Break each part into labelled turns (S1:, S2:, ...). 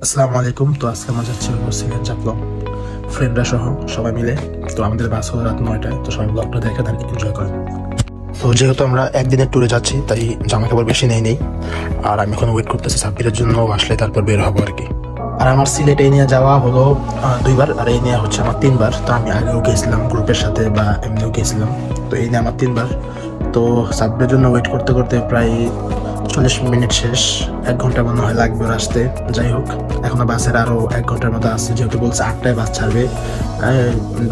S1: আসসালামু আলাইকুম। তো আজকে আমরা যাচ্ছি সিলেট জাফলং ফ্রেন্ডরা সহ সবাই মিলে। তো আমাদের বাস হলো রাত 9টায়। তো সবাই ব্লগটা দেখেন আর এনজয় করেন। তো যেহেতু আমরা একদিনের ট্যুরে যাচ্ছি তাই জামা কাপড় বেশি নেই আর আমি এখন ওয়েট করতেছি সাব্বিরের জন্য, আসলে তারপর বের হবো আর কি। আর আমার সিলেট এই নিয়ে যাওয়া হলো 2বার আর এই নিয়ে হচ্ছে আমার 3বার। তো আমি আগেও গেছিলাম গ্রুপের সাথে বা এমনিও গেছিলাম, তো এই নিয়ে আমার 3বার। তো সাব্বিরের জন্য ওয়েট করতে করতে প্রায় 40 মিনিট শেষ, 1 ঘন্টা মনে হয় লাগবে ওর আসতে। যাই হোক, এখনো বাসের আরো 1 ঘন্টার মতো আসছে, যেহেতু বলছে 8টায় বাস ছাড়বে।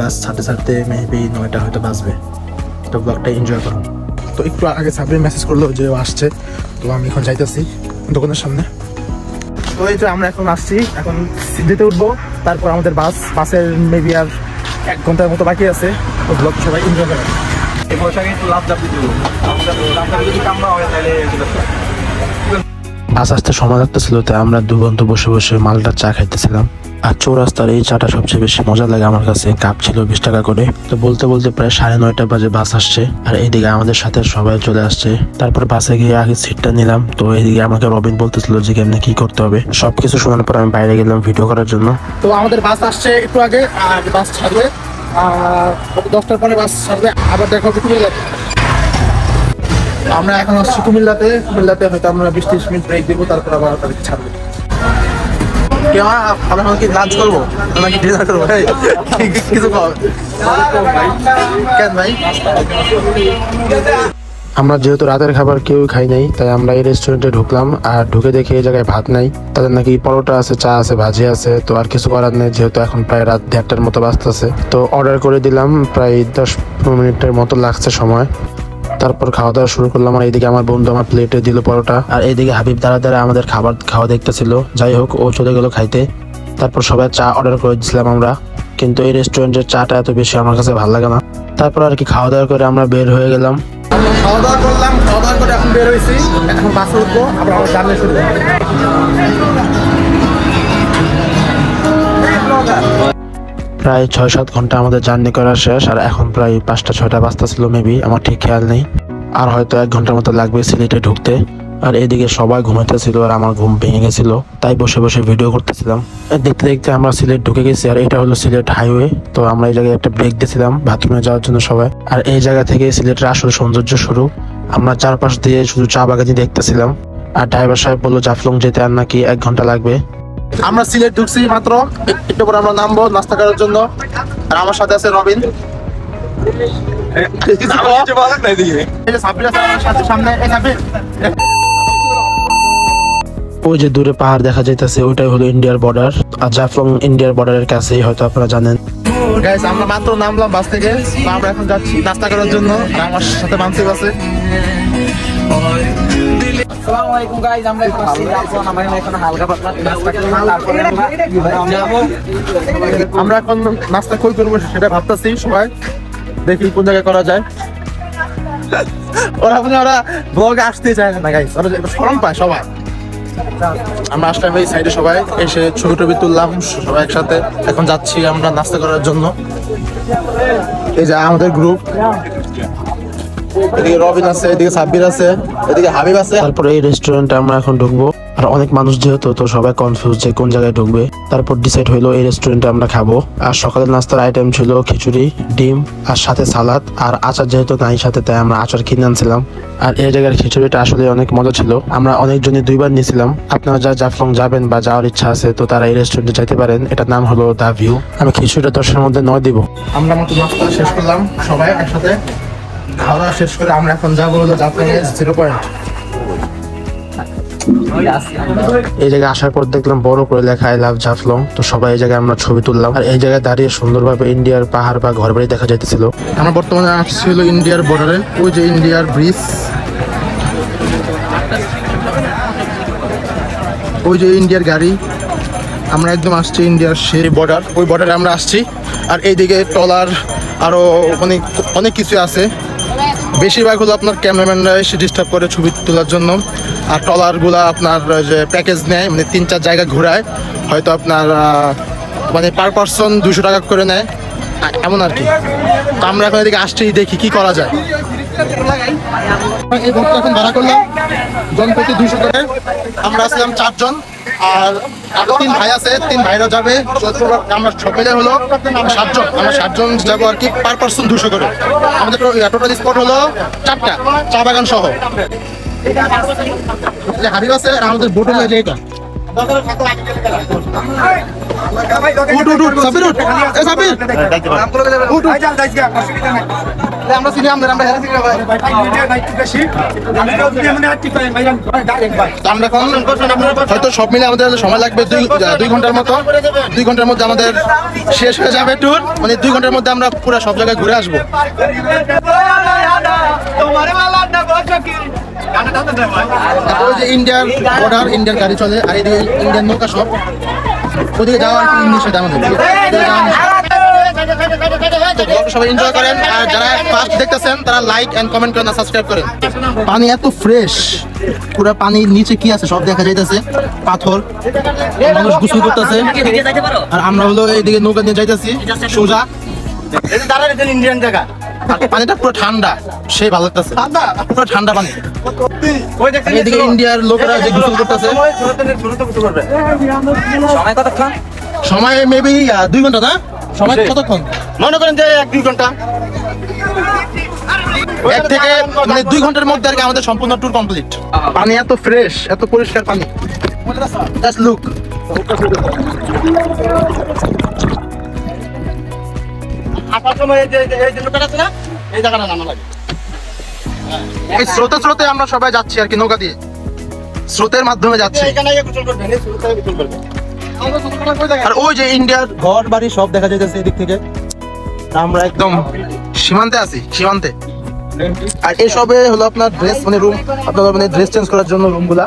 S1: বাস ছাড়তে মেবি 9টা হয়তো বাজবে। তো ব্লগটা এনজয় করুন। তো একটু আগে সাব্বির মেসেজ করলো যে ও আসছে, তো আমি এখন যাইতেছি দোকানের সামনে। তো এই যে আমরা এখন আসছি, এখন সিদ্ধিতে উঠবো, তারপর আমাদের বাসের মেবি আর 1 ঘন্টার মতো বাকি আছে। তো ব্লগ সবাই এনজয় করেন। বাস আসতে সময় লাগতেছিল, তাই আমরা 2 বন্ধু বসে বসে মালটার চা খাইতেছিলাম। আর চৌরাস্তার এই চাটা সবচেয়ে বেশি মজা লাগে আমার কাছে। কাপ ছিল 20 টাকা করে। তো বলতে বলতে প্রায় 9:30 বাজে বাস আসছে, আর এইদিকে আমাদের সাথে সবাই চলে আসছে। তারপর বাসে গিয়ে আগে সিটটা নিলাম। তো এইদিকে আমাকে রবিন বলতেছিল যে কেমনে কি করতে হবে। সবকিছু শোনার পর আমি বাইরে গেলাম ভিডিও করার জন্য। তো আমাদের বাস আসছে একটু আগে, আর বাস ছাড়বে 10টার পরে বাস ছাড়বে। আবার দেখা হবে কুমিল্লাতে। আমরা এখন আসছি কুমিল্লাতে হয়তো আমরা 20-30 মিনিট ব্রেক দেবো, তারপর আবার ছাড়বে। আমরা এখন কি লাঞ্চ করবো নাকি ডিনার করবো? কিছু কেন ভাই? আমরা যেহেতু রাতের খাবার কেউ খাই নাই, তাই আমরা এই রেস্টুরেন্টে ঢুকলাম। আর ঢুকে দেখি এই জায়গায় ভাত নাই, তাদের নাকি পরোটা আছে, চা আছে, ভাজি আছে। তো আর কিছু করার নেই, যেহেতু এখন প্রায় রাত 1:30টার মতো বাজতেছে। তো অর্ডার করে দিলাম, প্রায় 10-15 মিনিটের মতো লাগছে সময়। তারপর খাওয়া দাওয়া শুরু করলাম। আর এইদিকে আমার বন্ধু আমার প্লেটে দিল পরোটা, আর এইদিকে হাবিব দাঁড়া আমাদের খাওয়া দেখতেছিল। যাই হোক, ও চলে গেল খাইতে। তারপর সবাই চা অর্ডার করে দিয়েছিলাম আমরা, কিন্তু এই রেস্টুরেন্টের চাটা এত বেশি আমার কাছে ভালো লাগে না। তারপর আর কি খাওয়া দাওয়া করে আমরা বের হয়ে গেলাম। খাওয়া দাওয়া করে এখন বের হয়েছি, এখন বাসে উঠবো, আবার আমার জার্নি শুরু। প্রায় 6-7 ঘন্টা আমাদের জার্নি করা শেষ, আর এখন প্রায় 5টা-6টা বাজতেছিল মেবি, আমার ঠিক খেয়াল নেই। আর হয়তো 1 ঘন্টার মতো লাগবে সিলেটে ঢুকতে। আর এদিকে সবাই ঘুমাইতেছিল আর আমার ঘুম ভেঙে গেছিল, তাই বসে বসে ভিডিও করতেছিলাম। দেখতে দেখতে আমরা সিলেট ঢুকে গেছি, আর এটা হলো সিলেট হাইওয়ে। তো আমরা এই জায়গায় একটা ব্রেক দিয়েছিলাম বাথরুমে যাওয়ার জন্য সবাই। আর এই জায়গা থেকে সিলেটের আসল সৌন্দর্য শুরু। আমরা চারপাশ দিয়ে শুধু চা বাগানই দেখতেছিলাম। আর ড্রাইভার সাহেব বললো জাফলং যেতে আর নাকি 1 ঘন্টা লাগবে। আমরা সিলেট ঢুকছি মাত্র, একটু পরে আমরা নামবো নাস্তা করার জন্য। আর আমার সাথে আছে রবিন। ওই যে দূরে পাহাড় দেখা যাইতেছে, ওইটাই হলো ইন্ডিয়ার বর্ডার। আর জাফলং ইন্ডিয়ার বর্ডারের কাছেই, হয়তো আপনারা জানেন। আমরা মাত্র নামলাম বাস থেকে, আমরা এখন যাচ্ছি নাস্তা করার জন্য। আমার সাথে মানসিক আছে। আমরা এখন নাস্তা কই করবো সেটা ভাবতেছি, সবাই দেখি কোন জায়গায় করা যায়। ওরা ব্লগে আসতে চায় না গাইস, ওরা শরম পায় সবাই। আমরা আসলাম এই সাইডে, সবাই এসে ছবি টবি তুললাম সবাই একসাথে। এখন যাচ্ছি আমরা নাস্তা করার জন্য। এই যে আমাদের গ্রুপ, এদিকে রবিন আছে, এদিকে সাব্বির আছে, এদিকে হাবিব আছে। তারপর এই রেস্টুরেন্টে আমরা এখন ঢুকবো। আর অনেক মানুষ যেহেতু, তো সবাই কনফিউজ যে কোন জায়গায় ঢুকবে। তারপর ডিসাইড হইলো এই রেস্টুরেন্টে আমরা খাবো। আর সকালের নাস্তার আইটেম ছিল খিচুড়ি, ডিম আর সাথে সালাদ আর আচার। যেহেতু নাই সাথে, তাই আমরা আচার কিনে আনছিলাম। আর এই জায়গার খিচুড়িটা আসলে অনেক মজা ছিল। আমরা অনেকজনই 2বার নিয়েছিলাম। আপনারা যারা জাফলং যাবেন বা যাওয়ার ইচ্ছা আছে, তো তারা এই রেস্টুরেন্টে যাইতে পারেন। এটার নাম হলো দা ভিউ। আমি খিচুড়িটা 10-এর মধ্যে 9 দিব। আমরা মতো নাস্তা শেষ করলাম সবাই একসাথে। খাওয়া দাওয়া শেষ করে আমরা এখন যাবো হলো জাফলং এর 0 পয়েন্ট। এই জায়গায় আসার পর দেখলাম বড় করে লেখা আই লাভ জাফলং। তো সবাই এই জায়গায় আমরা ছবি তুললাম। আর এই জায়গায় দাঁড়িয়ে সুন্দরভাবে ইন্ডিয়ার পাহাড় বা ঘরবাড়ি দেখা যাইতেছিল। আমরা বর্তমানে আসছি হলো ইন্ডিয়ার বর্ডারে, ওই যে ইন্ডিয়ার ব্রিজ, ওই যে ইন্ডিয়ার গাড়ি। আমরা একদম আসছি ইন্ডিয়ার সেই বর্ডার, ওই বর্ডারে আমরা আসছি। আর এইদিকে ট্রলার আরো অনেক কিছু আছে। বেশিরভাগ হলো আপনার ক্যামেরাম্যানরা এসে ডিস্টার্ব করে ছবি তোলার জন্য। আর ট্রলারগুলো আপনার যে প্যাকেজ নেয়, মানে 3-4 জায়গা ঘোরায়, হয়তো আপনার মানে পার পার্সন 200 টাকা করে নেয়, এমন আর কি। তো আমরা এখন এদিকে আসছি, দেখি কি করা যায়। এই ভোটটা এখন ভাড়া করলাম জনপ্রতি 200 করে। আমরা আসলাম 4 জন, আর আরো 3 ভাই আছে, 3 ভাইরা যাবে। আমরা সব মিলে হলো 7 জন, আমরা 7 জন যাবো আর কি, পার পার্সন 200 করে। আমাদের টোটাল স্পট হলো 4টা, চা বাগান সহ। হাবিব আছে আর আমাদের বোট হলো এটা। হয়তো সব মিলে আমাদের সময় লাগবে 2 ঘন্টার মতো। 2 ঘন্টার মধ্যে আমাদের শেষ হয়ে যাবে ট্যুর, মানে 2 ঘন্টার মধ্যে আমরা পুরো সব জায়গায় ঘুরে আসবো। ওই যে ইন্ডিয়ার বর্ডার, ইন্ডিয়ার গাড়ি চলে, আর এদিকে ইন্ডিয়ান নৌকা সব। ওদিকে যাওয়া আর কি ইংলিশে আমাদের সবাই এনজয় করেন। আর যারা ফার্স্ট দেখতেছেন তারা লাইক এন্ড কমেন্ট করেন আর সাবস্ক্রাইব করেন। পানি এত ফ্রেশ, পুরো পানির নিচে কি আছে সব দেখা যাইতেছে, পাথর, মানুষ গোসল করতেছে। আর আমরা হলো এইদিকে নৌকা নিয়ে যাইতেছি সোজা। ইন্ডিয়ান জায়গা, পানিটা পুরো ঠান্ডা, সেই ভালো লাগতেছে, পুরো ঠান্ডা পানি। এদিকে ইন্ডিয়ার লোকেরা যে গোসল করতেছে। সময় মেবি 2 ঘন্টা না? সময় কতক্ষণ মনে করেন যে 1-2 ঘন্টা, 1 থেকে মানে 2 ঘন্টার মধ্যে আর কি আমাদের সম্পূর্ণ ট্যুর কমপ্লিট। পানি এত ফ্রেশ, এত পরিষ্কার পানি, জাস্ট লুক। এই স্রোতে স্রোতে আমরা সবাই যাচ্ছি আর কি, নৌকা দিয়ে স্রোতের মাধ্যমে যাচ্ছি। আর ওই যে ইন্ডিয়ার ঘর বাড়ি সব দেখা যাইতেছে এদিক থেকে। আমরা একদম সীমান্তে আছি, সীমান্তে। আর এসবে হলো আপনার ড্রেস, মানে রুম, আপনার মানে ড্রেস চেঞ্জ করার জন্য রুমগুলা।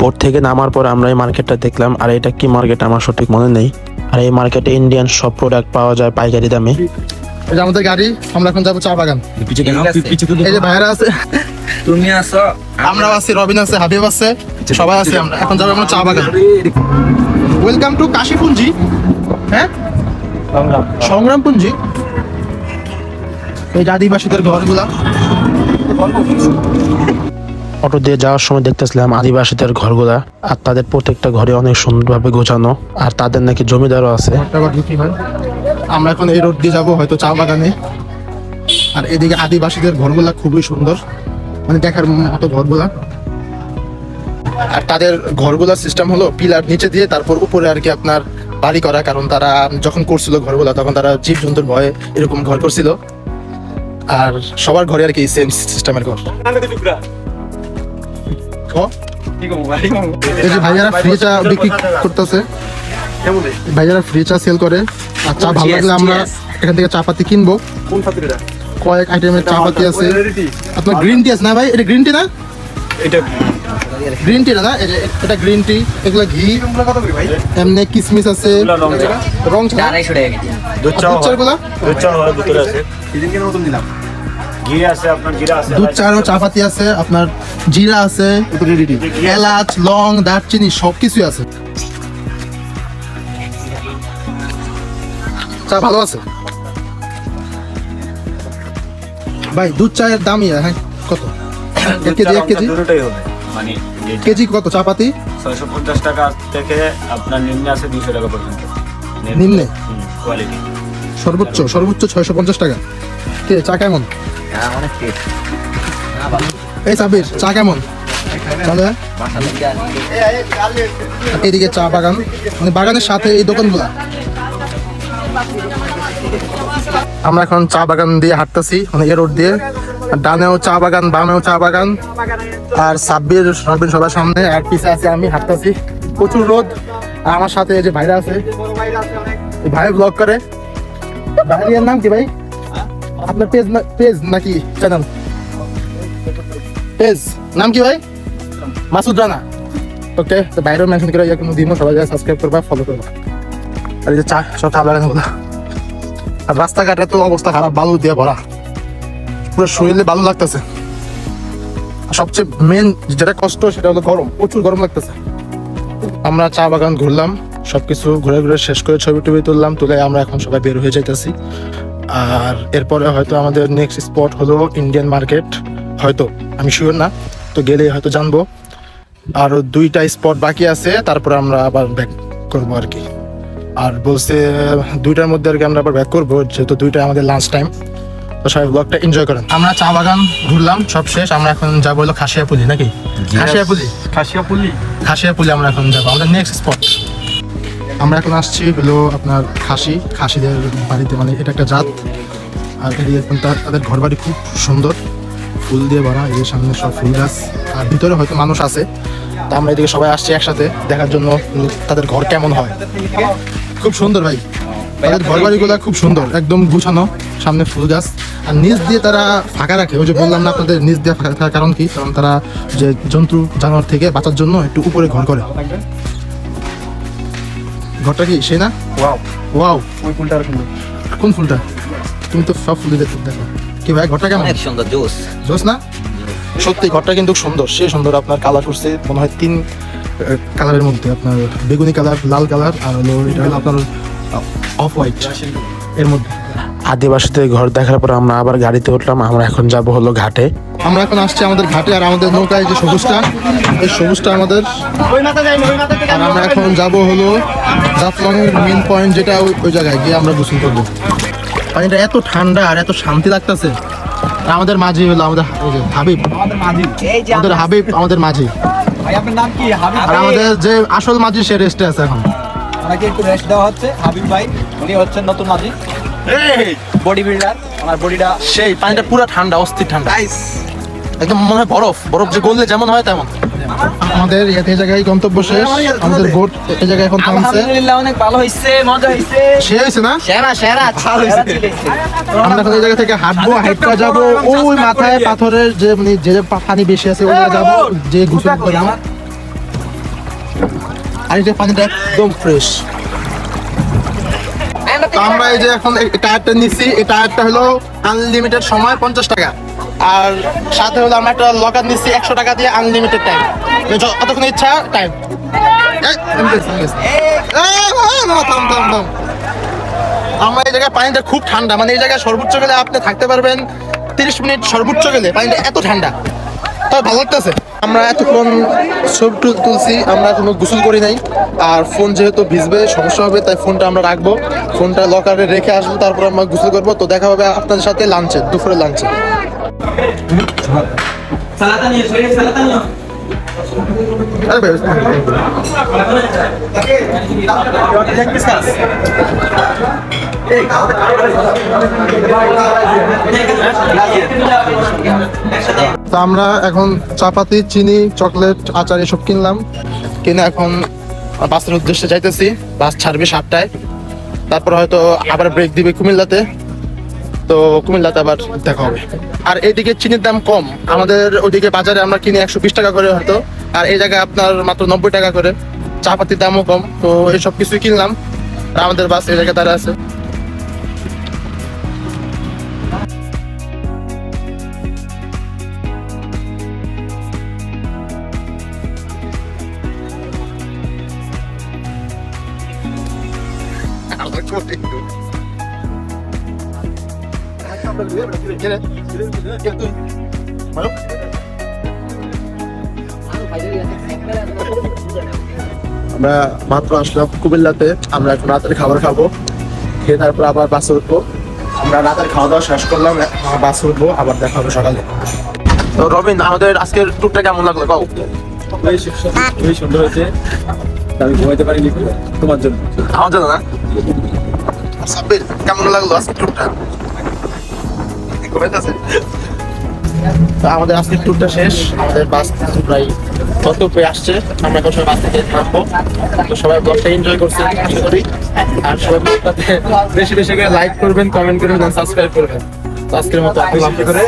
S2: বোট থেকে নামার পর আমরা এই মার্কেটটা দেখলাম। আর এটা কি মার্কেট আমার সঠিক মনে নেই। আর এই মার্কেটে ইন্ডিয়ান সব প্রোডাক্ট পাওয়া যায় পাইকারি দামে।
S1: এই যে আমাদের গাড়ি, আমরা এখন যাবো চা বাগান। এই যে ভাইরা আছে,
S3: তুমি আছো,
S1: আমরা আছি, রবিন আছে, হাবিব আছে, সবাই আছি। আমরা এখন যাবো আমরা চা বাগান। Welcome to Kashipunji. হ্যাঁ, সংগ্রামপুঞ্জি। এই যে আদিবাসীদের ঘরগুলা।
S2: অটো দিয়ে যাওয়ার সময় দেখতেছিলাম আদিবাসীদের ঘরগুলা। আর তাদের প্রত্যেকটা ঘরে অনেক সুন্দরভাবে গোছানো। আর তাদের নাকি জমিদারও আছে।
S1: আমরা এখন এই রোড দিয়ে যাবো হয়তো চা বাগানে। আর এদিকে আদিবাসীদের ঘরগুলা খুবই সুন্দর, মানে দেখার মতো ঘরগুলা। আর তাদের ঘরগুলা সিস্টেম হলো পিলার নিচে দিয়ে তারপর উপরে আর কি আপনার বাড়ি করা। কারণ তারা যখন করছিল ঘরগুলা তখন তারা জীব জন্তুর ভয়ে এরকম ঘর করছিল। আর সবার ঘরে আর কি সেম সিস্টেমের ঘর। এই যে ভাইয়ারা ফ্রি চা বিক্রি করতেছে, ভাইয়ারা ফ্রি চা সেল করে। আর চা ভালো লাগলে আমরা এখান থেকে চা পাতি কিনবো। কয়েক আইটেমের চা পাতি আছে। আপনার গ্রিন টি আছে না ভাই? এটা গ্রিন টি না?
S3: এটা
S1: গ্রিন টি না, এটা গ্রিন টি। এগুলো ঘি, এমনি কিসমিস আছে, রং চা, দুধ
S3: ভিতরে আছে, সেদিনকে নতুন দিলাম। ঘি আছে, আপনার জিরা আছে,
S1: দুধ চা ও চা পাতি আছে, আপনার জিরা আছে, এলাচ, লং, দারচিনি সবকিছু আছে। চা ভালো আছে ভাই। দুধ চায়ের দামই হ্যাঁ কত? 1 কেজি? 1 কেজি
S3: দুটোই হবে, মানে
S1: কেজি কত চা পাতি?
S3: 650 টাকা থেকে আপনার নিম্নে আছে 200 টাকা পর্যন্ত।
S1: নিম্নে
S3: কোয়ালিটি
S1: সর্বোচ্চ 650 টাকা। কে চা কেমন?
S3: অনেক টেস্ট।
S1: এই সাবির চা কেমন? চলে। এদিকে চা বাগান, মানে বাগানের সাথে এই দোকানগুলা। আমরা এখন চা বাগান দিয়ে হাঁটতেছি, মানে এই রোড দিয়ে। ডানেও চা বাগান, বামেও চা বাগান। আর সাব্বির রবিন সবার সামনে, আর পিছে আছে আমি, হাঁটতেছি। প্রচুর রোদ। আর আমার সাথে এই যে ভাইরা আছে, ভাই ব্লগ করে। ভাইয়ের নাম কি ভাই? আপনার পেজ নাকি চ্যানেল? পেজ নাম কি ভাই? মাসুদ রানা। ওকে, তো বাইরেও মেনশন করে কোনো দিনও সবাই সাবস্ক্রাইব করবা, ফলো করবা। আর এই যে চা, সব চা বাগানগুলো। আর রাস্তাঘাটে তো অবস্থা খারাপ, বালু দিয়ে ভরা, পুরো শরীরে বালু লাগতেছে। সবচেয়ে মেন যেটা কষ্ট সেটা হলো গরম, প্রচুর গরম লাগতেছে। আমরা চা বাগান ঘুরলাম, সবকিছু ঘুরে ঘুরে শেষ করে ছবি টবি তুললাম, তুলে আমরা এখন সবাই বের হয়ে যাইতেছি। আর এরপরে হয়তো আমাদের নেক্সট স্পট হলো ইন্ডিয়ান মার্কেট, হয়তো আমি শিওর না, তো গেলে হয়তো জানবো। আর 2টা স্পট বাকি আছে, তারপরে আমরা আবার ব্যাক করবো আর কি। আর বলছে 2টার মধ্যে আর কি আমরা আবার ব্যাক করবো, যেহেতু 2টায় আমাদের লাঞ্চ টাইম। তো সবাই ব্লগটা এনজয় করেন। আমরা চা বাগান ঘুরলাম, সব শেষ। আমরা এখন যাবো হলো খাসিয়াপুলি, নাকি খাসিয়াপুলি আমরা এখন যাবো আমাদের নেক্সট স্পট। আমরা এখন আসছি হলো আপনার খাসিদের বাড়িতে, মানে এটা একটা জাত। আর এদিকে তাদের ঘর বাড়ি খুব সুন্দর, ফুল দিয়ে ভরা, এর সামনে সব ফুল গাছ, আর ভিতরে হয়তো মানুষ আছে। তো আমরা এদিকে সবাই আসছি একসাথে দেখার জন্য তাদের ঘর কেমন হয়। খুব সুন্দর ভাই, তাদের ঘর বাড়িগুলো খুব সুন্দর, একদম গুছানো, সামনে ফুল গাছ, আর নিচ দিয়ে তারা ফাঁকা রাখে। ওই যে বললাম না আপনাদের, নিচ দিয়ে ফাঁকা রাখার কারণ কি? কারণ তারা যে জন্তু জানোয়ার থেকে বাঁচার জন্য একটু উপরে ঘর করে। ঘরটা কি সেই না? ওয়াও,
S3: ওই ফুলটা সুন্দর।
S1: কোন ফুলটা? তুমি তো সব ফুল দেখো। কি ভাই ঘরটা কেমন?
S4: অনেক সুন্দর, জোস
S1: না? সত্যি ঘরটা কিন্তু সুন্দর, সে সুন্দর। আপনার কালার করছে মনে হয় 3 কালারের মধ্যে, আপনার বেগুনি কালার, লাল কালার, আর হলো এটা হলো আপনার অফ হোয়াইট এর মধ্যে।
S2: আদিবাসীদের ঘর দেখার পর আমরা আবার গাড়িতে উঠলাম। আমরা এখন যাব হলো ঘাটে।
S1: আমরা এখন আসছি আমাদের ঘাটে, আর আমাদের নৌকায় যে সবুজটা, এই সবুজটা আমাদের। আর আমরা এখন যাব হলো জাফলংয়ের মেন পয়েন্ট, যেটা ওই জায়গায় গিয়ে আমরা গোসল করবো। পানিটা এত ঠান্ডা আর এত শান্তি লাগতেছে। আর আমাদের মাঝি হলো আমাদের হাবিব, আমাদের মাঝি। আর আমাদের যে আসল মাঝি সে রেস্টে আছে এখন।
S4: আমাকে একটু রেস্ট দেওয়া হচ্ছে। হাবিব ভাই উনি হচ্ছেন নতুন মাঝি, বডি বিল্ডার। আমার বডিটা
S1: সেই পানিটা পুরো ঠান্ডা, অস্থির ঠান্ডা, একদম মনে হয় বরফ যে গললে যেমন হয় তেমন। আমাদের এই জায়গায় গন্তব্য শেষ, আমাদের বোট এই জায়গায় এখন থামছে।
S4: আলহামদুলিল্লাহ অনেক ভালো হইছে, মজা হইছে,
S1: সে হয়েছে না?
S4: সেরা ভালো হইছে।
S1: আমরা এখন এই জায়গা থেকে হাঁটতে যাবো ওই মাথায় পাথরের যে মানে যে পানি বেশি আছে ওই জায়গায় যাবো, যে গোসল করবো। আর এই পানিটা একদম ফ্রেশ। তো আমরা এই যে এখন এই টায়ারটা নিচ্ছি, এই টায়ারটা হলো আনলিমিটেড সময় 50 টাকা, আর সাথে হলো আমরা একটা লকার নিচ্ছি 100 টাকা দিয়ে, আনলিমিটেড টাইম, যতক্ষণ ইচ্ছা টাইম। আমরা এই জায়গায় পানিটা খুব ঠান্ডা, মানে এই জায়গায় সর্বোচ্চ গেলে আপনি থাকতে পারবেন 30 মিনিট সর্বোচ্চ গেলে, পানিটা এত ঠান্ডা। তবে ভালো লাগতেছে। আমরা এতক্ষণ ছবি তুলছি, আমরা এখনো গোসল করি নাই। আর ফোন যেহেতু ভিজবে, সমস্যা হবে, তাই ফোনটা আমরা রাখবো, ফোনটা লকারে রেখে আসবো, তারপর আমরা গোসল করবো। তো দেখা হবে আপনাদের সাথে লাঞ্চে, দুপুরে লাঞ্চে। তো আমরা এখন চাপাতি, চিনি, চকলেট, আচার এসব কিনলাম, কিনে এখন বাসের উদ্দেশ্যে যাইতেছি। বাস ছাড়বে 7টায়, তারপর হয়তো আবার ব্রেক দিবে কুমিল্লাতে। তো কুমিল্লাতে আবার দেখা হবে। আর এইদিকে চিনির দাম কম, আমাদের ওইদিকে বাজারে আমরা কিনি 120 টাকা করে হয়তো, আর এই জায়গায় আপনার মাত্র 90 টাকা করে। চাপাতির দামও কম। তো এই সব কিছুই কিনলাম, আর আমাদের বাস এই জায়গায় দাঁড়া আছে। আমরা মাত্র আসলাম কুমিল্লাতে, আমরা এখন রাতের খাবার খাবো, খেয়ে তারপর আবার বাসে উঠবো। আমরা রাতের খাওয়া দাওয়া শেষ করলাম, বাসে উঠবো, আবার দেখা হবে সকালে। তো রবিন, আমাদের আজকের ট্যুরটা কেমন লাগলো কও?
S3: খুবই সুন্দর হয়েছে, আমি ঘুমাইতে পারিনি তোমার জন্য।
S1: আমার জন্য না? সাব্বির, কেমন লাগলো আজকের ট্যুরটা? আমাদের আজকের ট্যুরটা শেষ, আমাদের বাস প্রায় গন্তব্যে আসছে। আমরা এখন সবাই বাস থেকে নামবো। তো সবাই ব্লগটা এনজয় করছে আশা করি, আর সবাই ব্লগটাতে বেশি বেশি করে লাইক করবেন, কমেন্ট করবেন, সাবস্ক্রাইব করবেন। তো আজকের মতো আল্লাহ হাফেজ করে।